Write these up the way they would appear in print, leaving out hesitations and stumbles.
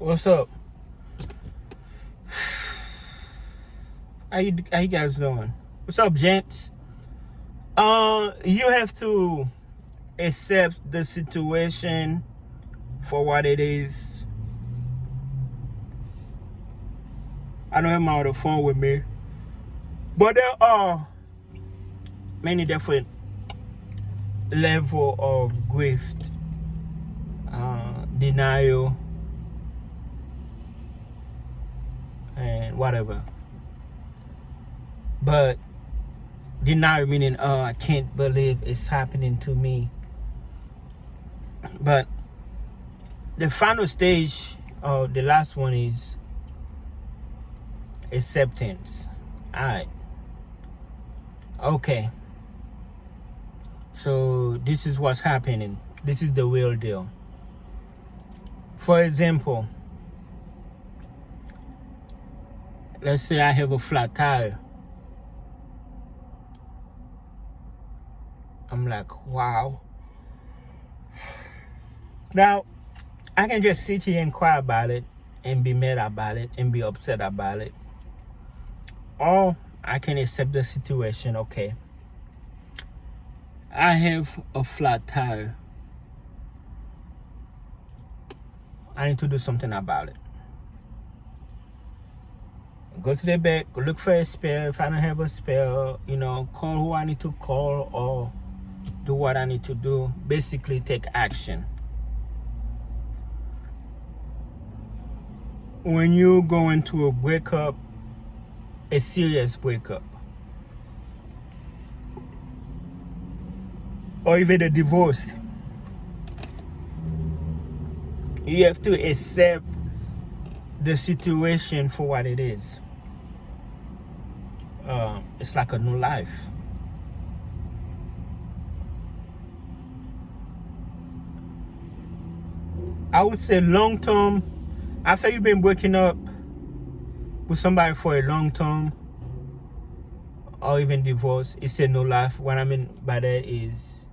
What's up? How you guys doing? What's up, gents? You have to accept the situation for what it is. I don't have my other phone with me, but there are many different level of grief, denial, and whatever. But denial meaning, I can't believe it's happening to me. But the final stage, the last one, is acceptance. Alright. Okay. So this is what's happening. This is the real deal. For example, let's say I have a flat tire. I'm like, wow. Now, I can just sit here and cry about it and be mad about it and be upset about it. Or I can accept the situation. Okay, I have a flat tire. I need to do something about it. Go to the back, look for a spare. If I don't have a spare, call who I need to call or do what I need to do. Basically, take action. When you go into a breakup, a serious breakup, or even a divorce, you have to accept the situation for what it is. It's like a new life. I would say long term, after you've been breaking up with somebody for a long term, or even divorce, it's a new life. What I mean by that is,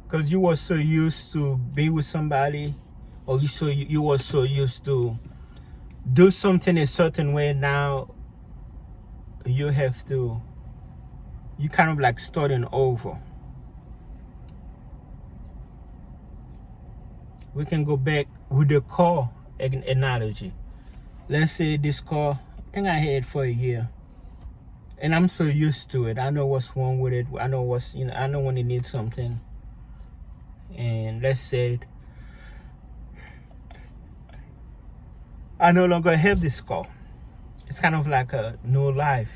because you were so used to be with somebody, or you were so used to do something a certain way. Now you kind of like starting over. We can go back with the car analogy. Let's say this car, I think I had it for a year, and I'm so used to it. I know what's wrong with it. I know I know when it needs something. And let's say I no longer have this car. It's kind of like a new life.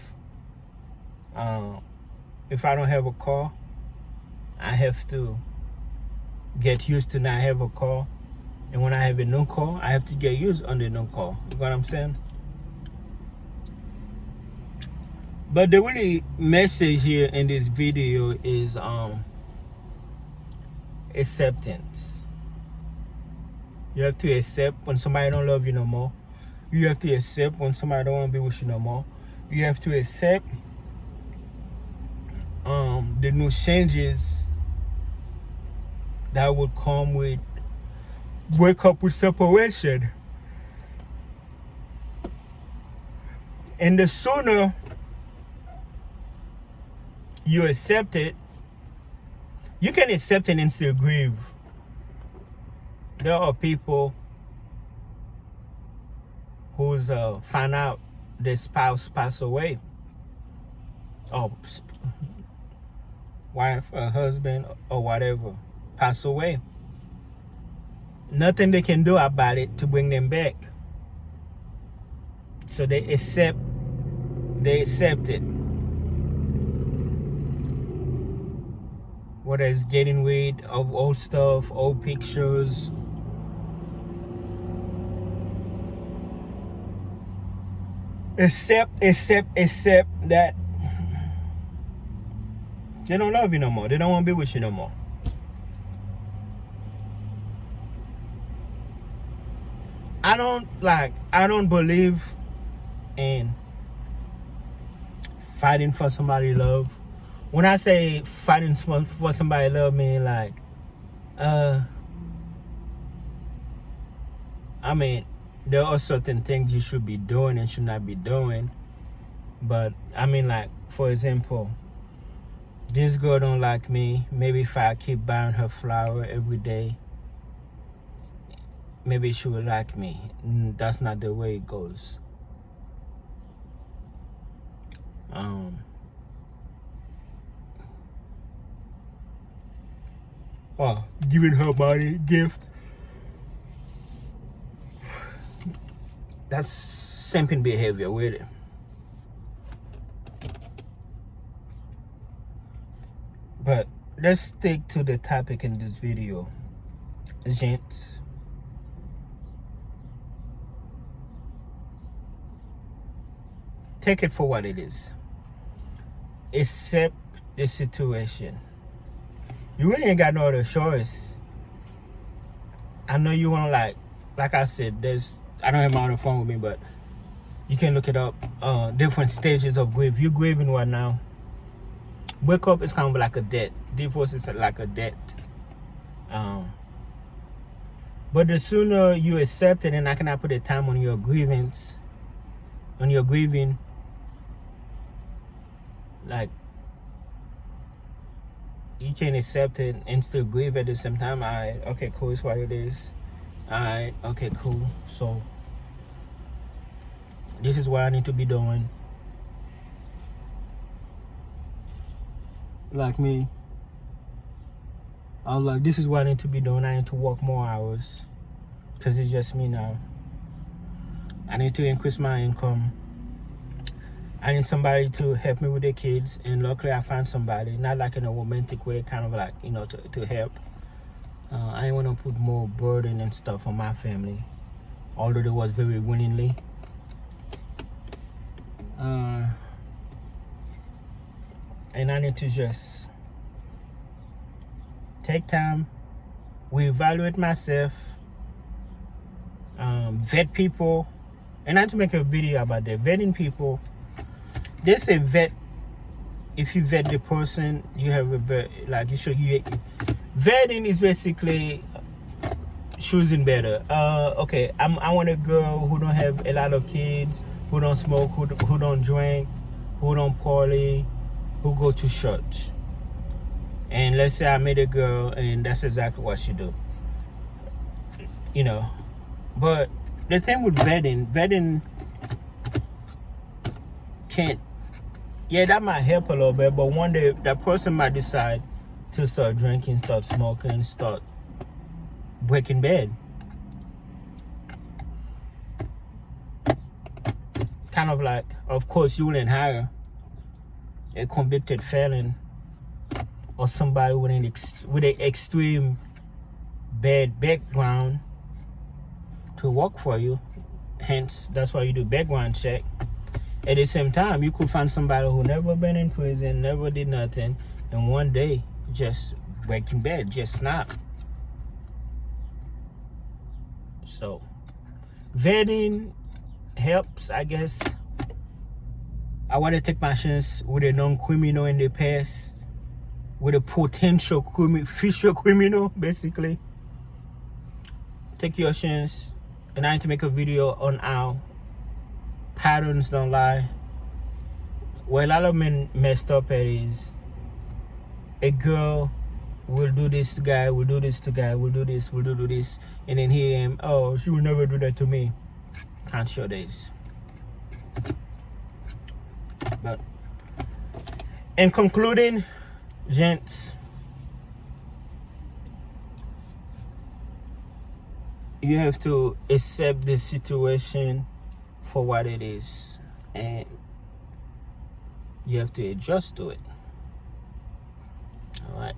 If I don't have a car, I have to get used to not have a car. And when I have a new car, I have to get used on the new car. You know what I'm saying? But the really message here in this video is acceptance. You have to accept when somebody don't love you no more. You have to accept when somebody don't want to be with you no more. You have to accept the new changes that would come with break up with separation. And the sooner you accept it, you can accept it and still grieve. There are people who's find out their spouse passed away, or wife or husband or whatever pass away. Nothing they can do about it to bring them back. So they accept it. Whether it's getting rid of old stuff, old pictures, accept that they don't love you no more. They don't want to be with you no more. I don't believe in fighting for somebody's love. When I say fighting for somebody's love, mean like I'm I mean, there are certain things you should be doing and should not be doing. But I mean, like, for example, this girl don't like me. Maybe if I keep buying her flower every day, maybe she will like me. That's not the way it goes. Giving her money, gift. That's simping behavior with it. But let's stick to the topic in this video, gents. Take it for what it is. Accept the situation. You really ain't got no other choice. I know you want to like I said, I don't have my other phone with me, but you can look it up. Different stages of grief. You're grieving right now. Breakup is kind of like a debt. Divorce is like a debt. But the sooner you accept it, and I cannot put a time on your grievance, on your grieving, like, you can accept it and still grieve at the same time. Alright, okay, cool, it's what it is. Alright, okay, cool. So this is what I need to be doing. Like me, I was like, this is what I need to be doing. I need to work more hours because it's just me now. I need to increase my income. I need somebody to help me with the kids, and luckily I found somebody, not like in a romantic way, kind of like, you know, to help. I didn't want to put more burden and stuff on my family, although it was very willingly. And I need to just take time, reevaluate myself, vet people, and I had to make a video about that, vetting people. They say vet, if you vet the person, you have a like you should. Vetting is basically choosing better. Okay, I want a girl who don't have a lot of kids, who don't smoke, who don't drink, who don't party, who go to church. And let's say I met a girl, and that's exactly what she do. You know, but the thing with vetting can't. Yeah, that might help a little bit, but one day that person might decide to start drinking, start smoking, start breaking bad. Kind of like, of course, you wouldn't hire a convicted felon or somebody with an extreme bad background to work for you. Hence, that's why you do background check. At the same time, you could find somebody who never been in prison, never did nothing, and one day just breaking bad, just snap. So, vetting helps, I guess. I want to take my chance with a non-criminal in the past, with a potential future criminal, basically. Take your chance, and I need to make a video on how patterns don't lie. Where a lot of men messed up at is a girl will do this to guy, will do this to guy, will do this, and then hear him, oh, she will never do that to me. Can't show this. But in concluding, gents, you have to accept the situation for what it is, and you have to adjust to it. All right.